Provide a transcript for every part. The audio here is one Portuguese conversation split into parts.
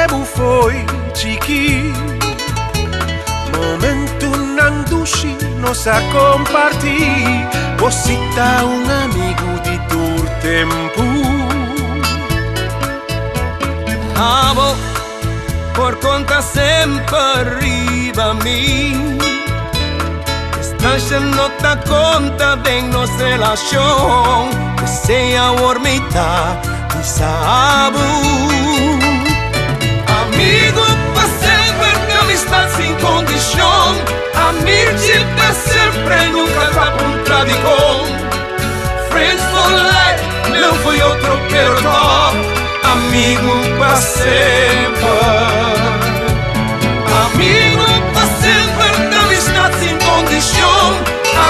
tempo foi chiqui, momento não dushi nos a compartir. Você tá amigo de todo tempo. Amor, por conta sempre arriba a mim. Esta não dá conta de nossa relação, que seja hormita e sabe. Amigo, para sempre, amistade sem condição. Amici para sempre, nunca va contradição. Friends for life, não foi outro perdão. Amigo para sempre. Amigo para sempre, amistade sem condição.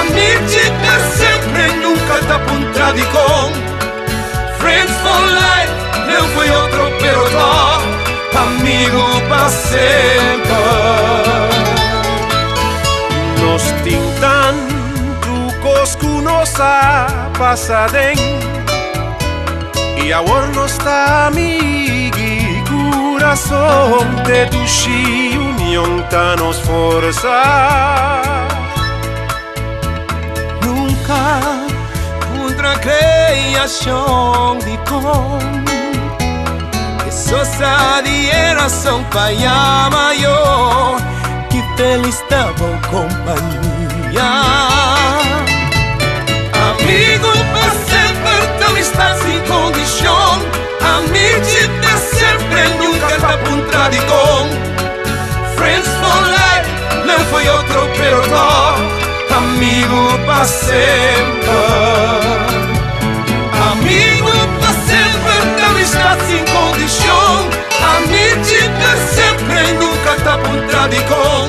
Amici para sempre, nunca va contradição. Friends for life, não foi outro perdão. Amigo para sempre. Nos tem tanto cosco nossa passadem, e agora nos tá amigo e coração de dushi união tá nos força. Nunca contra a criação de tom, que só sabe geração pai maior, que feliz estava companhia. Amigo para sempre, amistade sem condição. Amici para sempre, nunca va contradição. Friends for life, não foi outro perdão. Amigo para sempre. Amigo para sempre, amistade sem condição. Amici para sempre, nunca va contradição.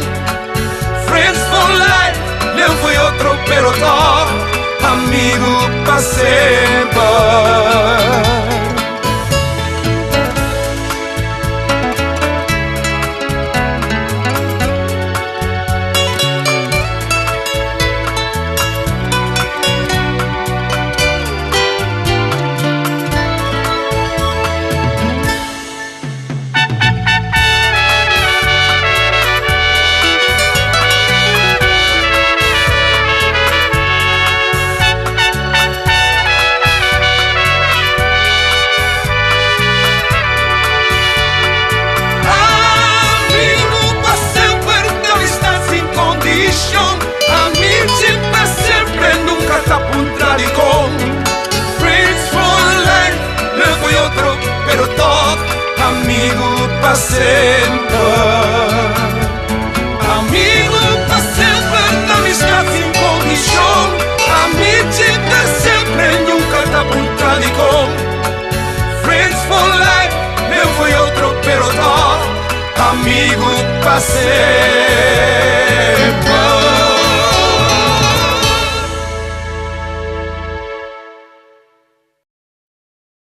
Friends for life, não foi outro perdão. Amigo para sempre. Amigo para sempre. Amigo para sempre, amistade sem condição. Amici para sempre, nunca tá contradição. Friends for life, não foi outro perdão. Amigo para sempre.